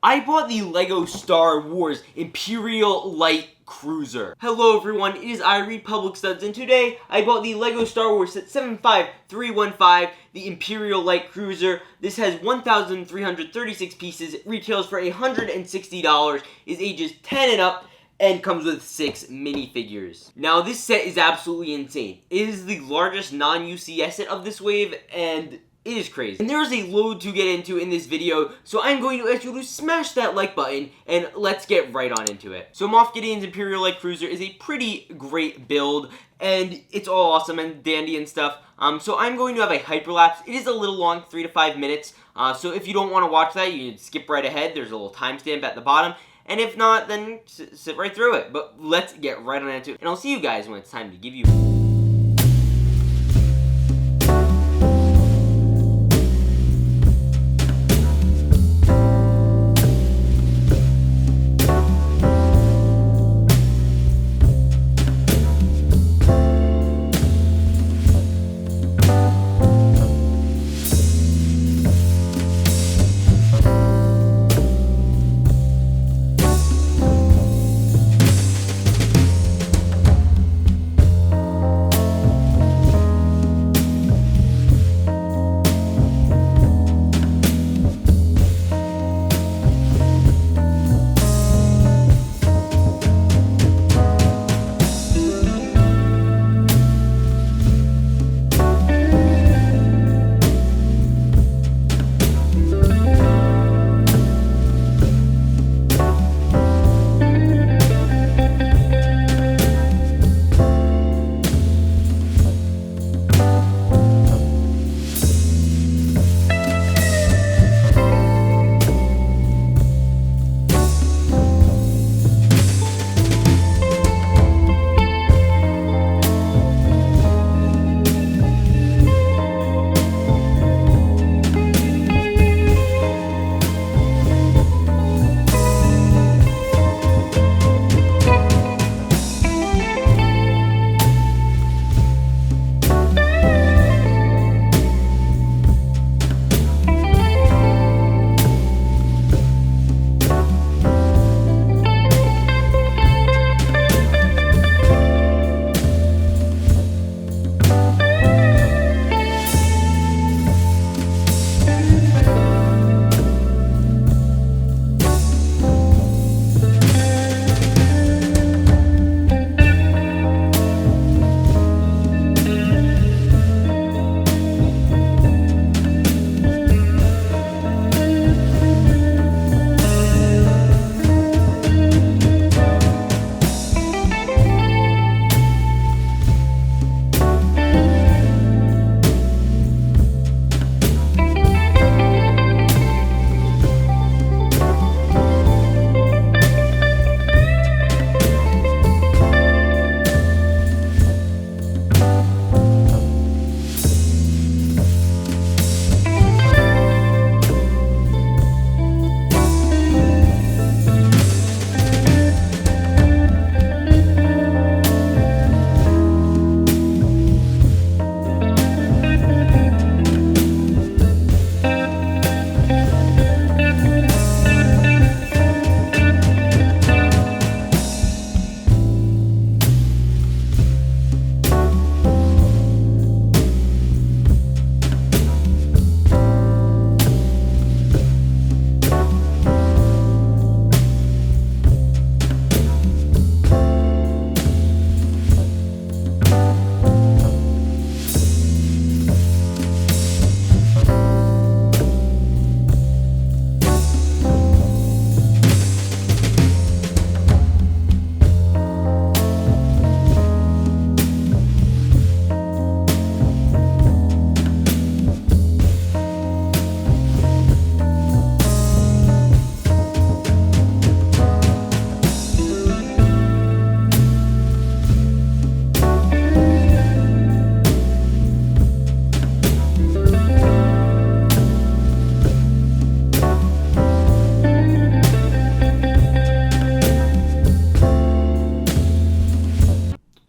I bought the LEGO Star Wars Imperial Light Cruiser. Hello everyone, it is I Read Public Studs, and today I bought the LEGO Star Wars Set 75315, the Imperial Light Cruiser. This has 1,336 pieces, it retails for $160, is ages 10 and up, and comes with 6 minifigures. Now this set is absolutely insane. It is the largest non-UCS set of this wave, and it is crazy. And there's a load to get into in this video, so I'm going to ask you to smash that like button, and let's get right on into it. So Moff Gideon's Imperial Light Cruiser is a pretty great build, and it's all awesome and dandy and stuff. So I'm going to have a hyperlapse. It is a little long, 3 to 5 minutes, so if you don't want to watch that, you can skip right ahead. There's a little timestamp at the bottom, and if not, then sit right through it. But let's get right on into it, and I'll see you guys when it's time to give you...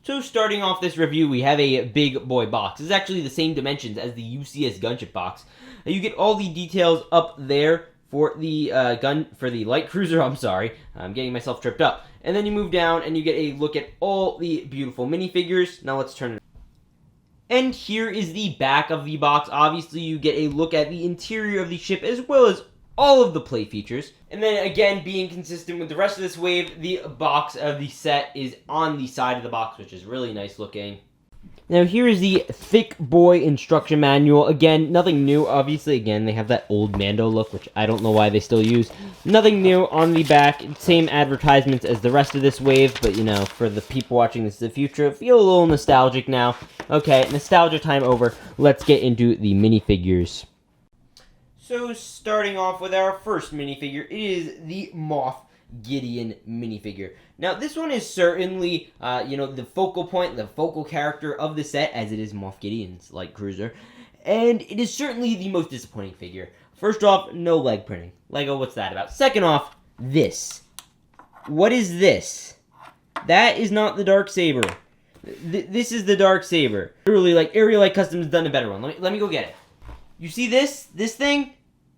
So starting off this review, we have a big boy box. This is actually the same dimensions as the UCS Gunship box. You get all the details up there for the light cruiser. I'm sorry, I'm getting myself tripped up. And then you move down and you get a look at all the beautiful minifigures. Now let's turn it. And here is the back of the box. Obviously, you get a look at the interior of the ship as well as all of the play features. And then again, being consistent with the rest of this wave, the box of the set is on the side of the box, which is really nice looking. Now here is the thick boy instruction manual. Again, nothing new. Obviously, again, they have that old Mando look, which I don't know why they still use. Nothing new on the back. Same advertisements as the rest of this wave, but you know, for the people watching this in the future, feel a little nostalgic now. Okay, nostalgia time over. Let's get into the minifigures. So starting off with our first minifigure, it is the Moff Gideon minifigure. Now this one is certainly, the focal point, the focal character of the set, as it is Moff Gideon's light cruiser, and it is certainly the most disappointing figure. First off, no leg printing. Lego, what's that about? Second off, this. What is this? That is not the Darksaber. This is the Darksaber. Literally, like, Imperial Light Customs done a better one. Let me go get it. You see this? This thing?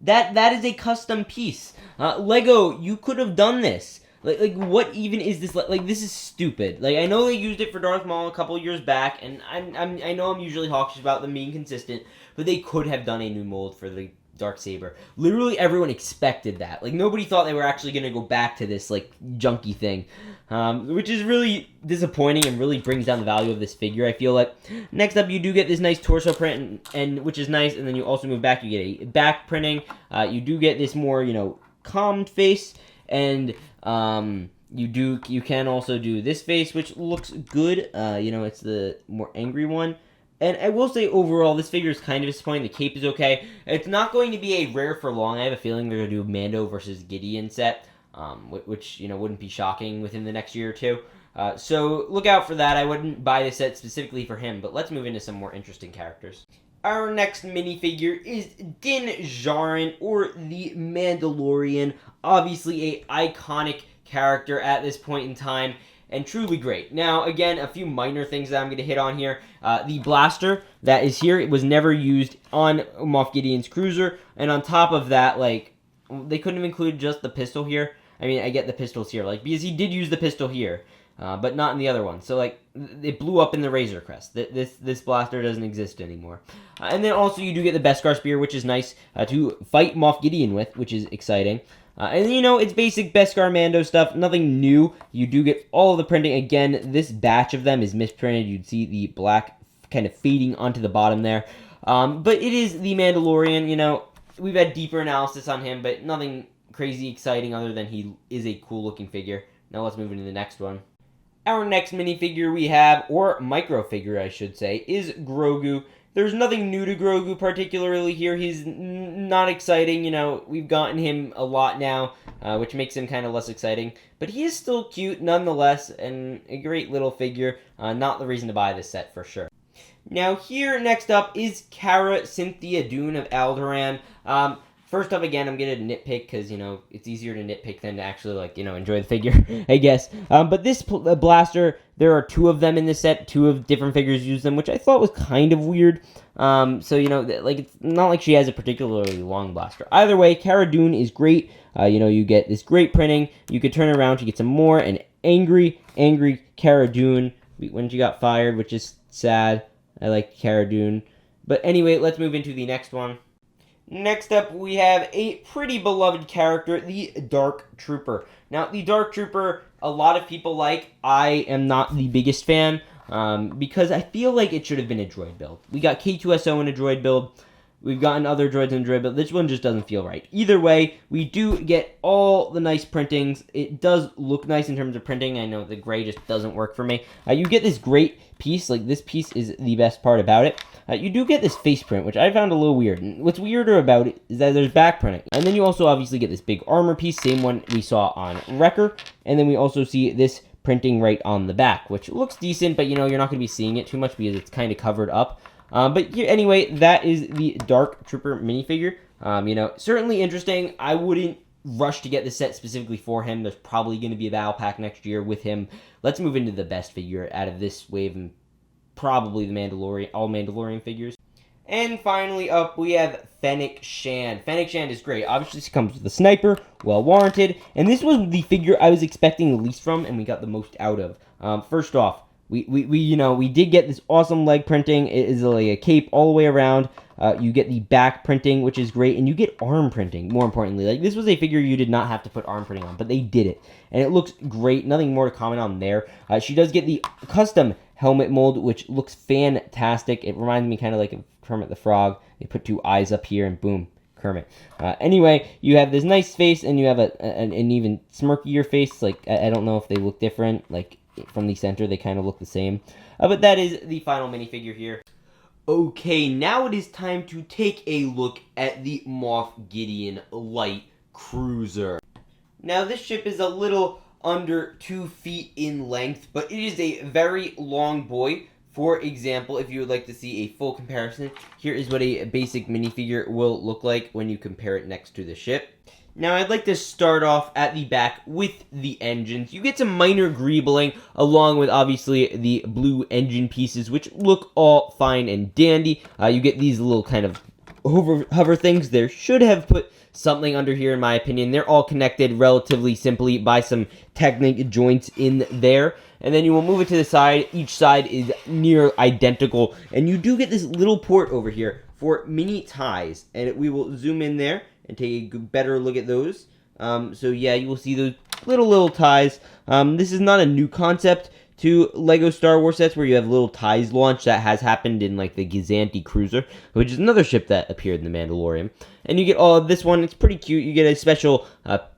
That is a custom piece. Lego, you could have done this. Like, what even is this? Like, this is stupid. Like, I know they used it for Darth Maul a couple years back, and I know I'm usually hawkish about them being consistent, but they could have done a new mold for the Darksaber. Literally everyone expected that. Like, nobody thought they were actually going to go back to this, like, junky thing. Which is really disappointing and really brings down the value of this figure, I feel like. Next up, you do get this nice torso print, and which is nice, and then you also move back, you get a back printing. You do get this more, calmed face, and you can also do this face, which looks good. It's the more angry one. And I will say, overall, this figure is kind of disappointing. The cape is okay. It's not going to be a rare for long. I have a feeling they're going to do a Mando versus Gideon set, which, wouldn't be shocking within the next year or two. So look out for that. I wouldn't buy this set specifically for him, but let's move into some more interesting characters. Our next minifigure is Din Djarin, or the Mandalorian. Obviously, a iconic character at this point in time, and truly great. Now, again, a few minor things that I'm going to hit on here. The blaster that is here, it was never used on Moff Gideon's cruiser, and on top of that, they couldn't have included just the pistol here. I mean, I get the pistols here, because he did use the pistol here, but not in the other one. So, it blew up in the Razor Crest. This blaster doesn't exist anymore. And then also, you do get the Beskar Spear, which is nice to fight Moff Gideon with, which is exciting. And it's basic Beskar Mando stuff, nothing new. You do get all of the printing. Again, this batch of them is misprinted. You'd see the black kind of fading onto the bottom there. But it is the Mandalorian, we've had deeper analysis on him, but nothing crazy exciting other than he is a cool looking figure. Now let's move into the next one. Our next minifigure we have, or microfigure I should say, is Grogu. There's nothing new to Grogu particularly here. He's not exciting, we've gotten him a lot now, which makes him kind of less exciting. But he is still cute nonetheless, and a great little figure. Not the reason to buy this set for sure. Now here, next up, is Cara Cynthia Dune of Alderaan. First up, again, I'm going to nitpick because, it's easier to nitpick than to actually, enjoy the figure, I guess. But this blaster, there are two of them in this set. Two of different figures use them, which I thought was kind of weird. It's not like she has a particularly long blaster. Either way, Cara Dune is great. You get this great printing. You could turn around to get some more. And angry Cara Dune when she got fired, which is sad. I like Cara Dune. But anyway, let's move into the next one. Next up, we have a pretty beloved character, the Dark Trooper. Now, the Dark Trooper, a lot of people like. I am not the biggest fan, because I feel like it should have been a droid build. We got K2SO in a droid build. We've gotten other droids in a droid build. This one just doesn't feel right. Either way, we do get all the nice printings. It does look nice in terms of printing. I know the gray just doesn't work for me. You get this great piece. This piece is the best part about it. You do get this face print, which I found a little weird. And what's weirder about it is that there's back printing. And then you also obviously get this big armor piece, same one we saw on Wrecker. And then we also see this printing right on the back, which looks decent, but you're not going to be seeing it too much because it's kind of covered up. Anyway, that is the Dark Trooper minifigure. Certainly interesting. I wouldn't rush to get this set specifically for him. There's probably going to be a battle pack next year with him. Let's move into the best figure out of this wave, and probably the Mandalorian, all Mandalorian figures. And finally up, we have Fennec Shand. Fennec Shand is great. Obviously, she comes with a sniper, well warranted. And this was the figure I was expecting the least from, and we got the most out of. First off, we did get this awesome leg printing. It is like a cape all the way around. You get the back printing, which is great, and you get arm printing, more importantly. Like, this was a figure you did not have to put arm printing on, but they did it. And it looks great. Nothing more to comment on there. She does get the custom helmet mold, which looks fantastic. It reminds me kind of like of Kermit the Frog. They put two eyes up here, and boom, Kermit. Anyway, you have this nice face, and you have an even smirkier face. Like, I don't know if they look different. Like, from the center, they kind of look the same. But that is the final minifigure here. Okay, now it is time to take a look at the Moff Gideon Light Cruiser. Now, this ship is a little under 2 feet in length, but it is a very long boy. For example, if you would like to see a full comparison, here is what a basic minifigure will look like when you compare it next to the ship. Now, I'd like to start off at the back with the engines. You get some minor greebling, along with, obviously, the blue engine pieces, which look all fine and dandy. You get these little kind of hover things. There should have put something under here, in my opinion. They're all connected relatively simply by some Technic joints in there. And then you will move it to the side. Each side is near identical. And you do get this little port over here for mini ties. And we will zoom in there and take a better look at those. So yeah, you will see those little ties. This is not a new concept to LEGO Star Wars sets where you have little ties launch. That has happened in like the Gizanti Cruiser, which is another ship that appeared in the Mandalorian. And you get all of this one. It's pretty cute. You get a special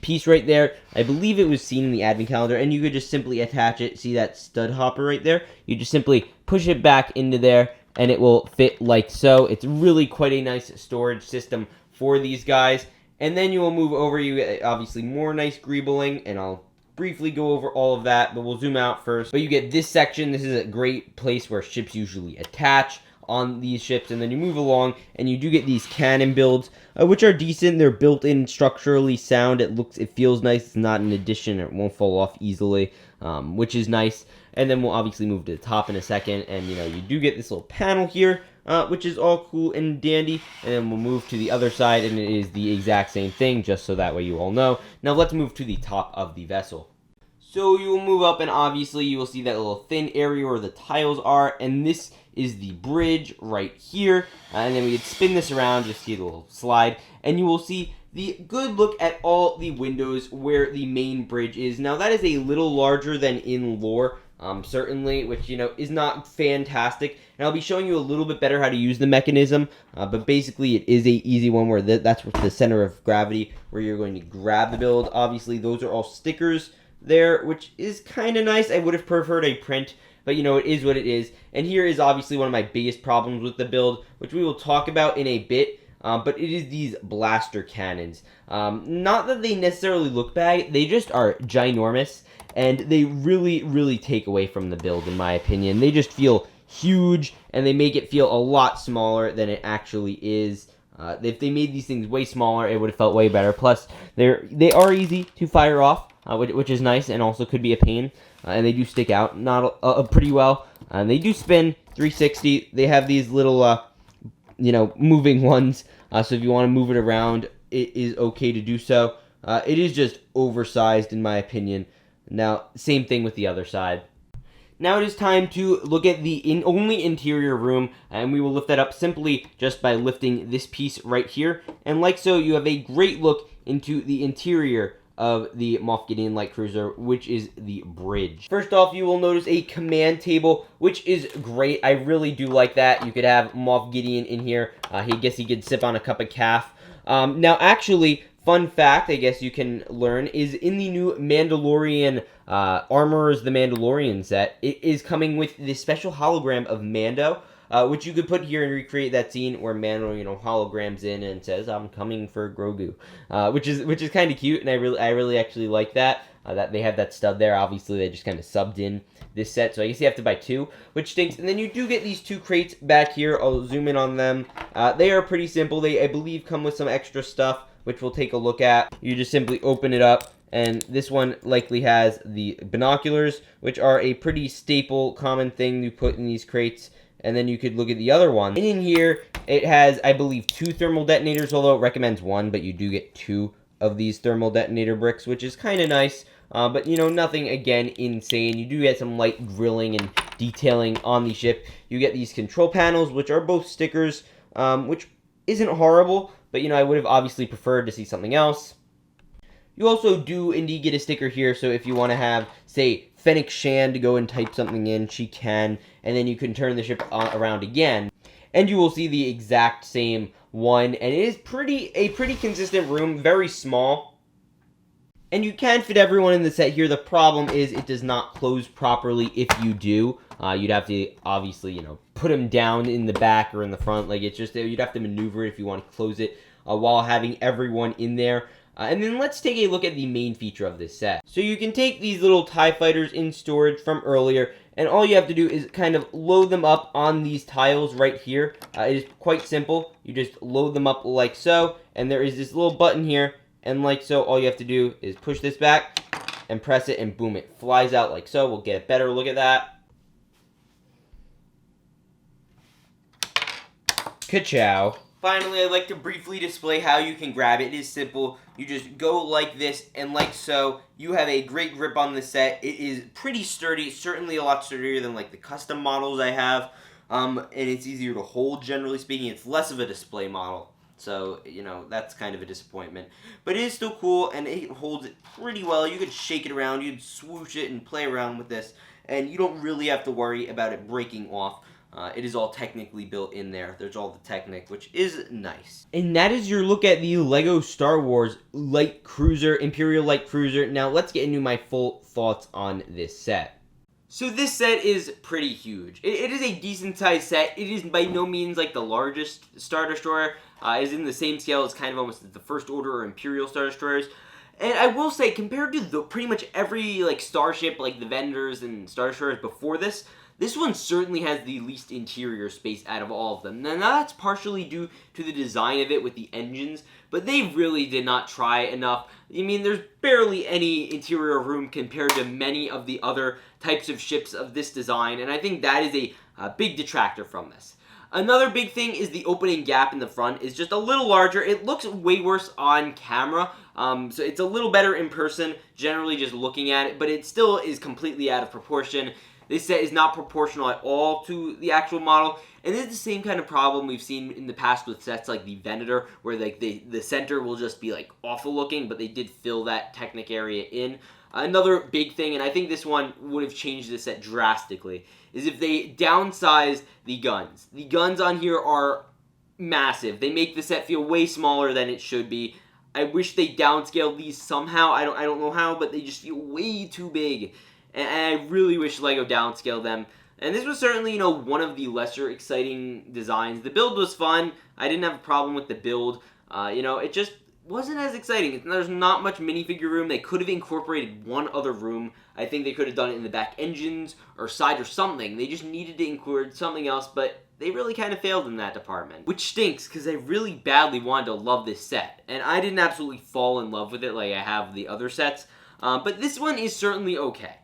piece right there. I believe it was seen in the advent calendar, and you could just simply attach it. See that stud hopper right there? You just simply push it back into there, and it will fit like so. It's really quite a nice storage system for these guys. And then you will move over. You get obviously more nice greebling, and I'll briefly go over all of that, but we'll zoom out first. But you get this section. This is a great place where ships usually attach on these ships, and then you move along, and you do get these cannon builds, which are decent. They're built in, structurally sound. It feels nice. It's not an addition. It won't fall off easily, which is nice. And then we'll obviously move to the top in a second, and you do get this little panel here, which is all cool and dandy. And then we'll move to the other side, and it is the exact same thing, just so that way you all know. Now let's move to the top of the vessel. So you will move up, and obviously you will see that little thin area where the tiles are, and this is the bridge right here. And then we can spin this around, just see the little slide, and you will see the good look at all the windows where the main bridge is. Now that is a little larger than in lore, certainly, which, is not fantastic. And I'll be showing you a little bit better how to use the mechanism, but basically it is a easy one where that's the center of gravity, where you're going to grab the build. Obviously, those are all stickers there, which is kind of nice. I would have preferred a print, but it is what it is. And here is obviously one of my biggest problems with the build, which we will talk about in a bit. But it is these blaster cannons. Not that they necessarily look bad, they just are ginormous, and they really, really take away from the build, in my opinion. They just feel huge, and they make it feel a lot smaller than it actually is. If they made these things way smaller, it would have felt way better. Plus, they are easy to fire off, which is nice, and also could be a pain. And they do stick out pretty well. And they do spin 360. They have these little, moving ones. So if you want to move it around, it is okay to do so. It is just oversized, in my opinion. Now, same thing with the other side. Now it is time to look at the only interior room, and we will lift that up simply just by lifting this piece right here. And like so, you have a great look into the interior of the Moff Gideon Light Cruiser, which is the bridge. First off, you will notice a command table, which is great. I really do like that. You could have Moff Gideon in here. He could sip on a cup of calf. Now, actually, fun fact, I guess you can learn, is in the new Mandalorian Armorers the Mandalorian set, it is coming with this special hologram of Mando, which you could put here and recreate that scene where Mando, holograms in and says, "I'm coming for Grogu," which is kind of cute, and I really actually like that. That they have that stud there. Obviously, they just kind of subbed in this set, so I guess you have to buy two, which stinks. And then you do get these two crates back here. I'll zoom in on them. They are pretty simple. They, I believe, come with some extra stuff, which we'll take a look at. You just simply open it up, and this one likely has the binoculars, which are a pretty staple, common thing you put in these crates. And then you could look at the other one. And in here It has, I believe, 2 thermal detonators, although it recommends 1, but you do get 2 of these thermal detonator bricks, which is kind of nice. But, you know, nothing, again, insane. You do get some light drilling and detailing on the ship. You get these control panels, which are both stickers, which isn't horrible, but, you know, I would have obviously preferred to see something else. You also do indeed get a sticker here, so if you want to have, say, Fennec Shan to go and type something in, she can, and then you can turn the ship around again, and you will see the exact same one, and it is a pretty consistent room, very small. And you can fit everyone in the set here. The problem is it does not close properly if you do. You'd have to, obviously, you know, put them down in the back or in the front. Like, it's just, you'd have to maneuver it if you want to close it while having everyone in there. And then let's take a look at the main feature of this set. So you can take these little TIE fighters in storage from earlier, and all you have to do is kind of load them up on these tiles right here. It is quite simple. You just load them up like so, and there is this little button here. And like so, all you have to do is push this back and press it, and boom, it flies out like so. We'll get a better look at that. Ka-chow. Finally, I'd like to briefly display how you can grab it. It is simple. You just go like this and like so. You have a great grip on the set. It is pretty sturdy, certainly a lot sturdier than like the custom models I have. And it's easier to hold, generally speaking. It's less of a display model. So, you know, that's kind of a disappointment. But it is still cool, and it holds it pretty well. You could shake it around, you could swoosh it and play around with this, and you don't really have to worry about it breaking off. It is all technically built in there. There's all the Technic, which is nice. And that is your look at the LEGO Star Wars Light Cruiser, Imperial Light Cruiser. Now, let's get into my full thoughts on this set. So this set is pretty huge. It is a decent sized set. It is by no means like the largest Star Destroyer. It is in the same scale as kind of almost the First Order or Imperial Star Destroyers. And I will say, compared to pretty much every like starship, like the Vendors and Star Destroyers before this, this one certainly has the least interior space out of all of them. Now that's partially due to the design of it with the engines, but they really did not try enough. I mean, there's barely any interior room compared to many of the other types of ships of this design, and I think that is a big detractor from this. Another big thing is the opening gap in the front is just a little larger. It looks way worse on camera, so it's a little better in person, generally just looking at it, but it still is completely out of proportion. This set is not proportional at all to the actual model, and this is the same kind of problem we've seen in the past with sets like the Venator, where like the center will just be like awful looking, but they did fill that Technic area in. Another big thing, and I think this one would have changed the set drastically, is if they downsized the guns. The guns on here are massive. They make the set feel way smaller than it should be. I wish they downscaled these somehow. I don't know how, but they just feel way too big. And I really wish LEGO downscaled them. And this was certainly, you know, one of the lesser exciting designs. The build was fun. I didn't have a problem with the build. You know, it just wasn't as exciting. There's not much minifigure room. They could have incorporated one other room. I think they could have done it in the back engines or side or something. They just needed to include something else, but they really kind of failed in that department. Which stinks, because I really badly wanted to love this set. And I didn't absolutely fall in love with it like I have the other sets. But this one is certainly okay.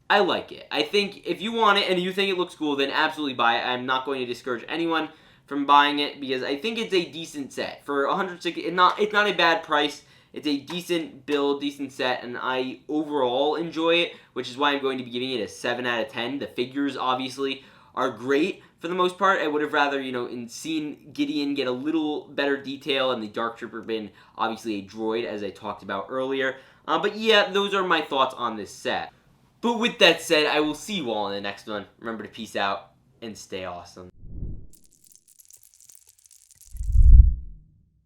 I like it. I think if you want it and you think it looks cool, then absolutely buy it. I'm not going to discourage anyone from buying it because I think it's a decent set. For $160, it's not a bad price. It's a decent build, decent set, and I overall enjoy it, which is why I'm going to be giving it a 7 out of 10. The figures, obviously, are great for the most part. I would have rather, you know, seen Gideon get a little better detail and the Dark Trooper been obviously a droid, as I talked about earlier. But yeah, those are my thoughts on this set. But with that said, I will see you all in the next one. Remember to peace out and stay awesome.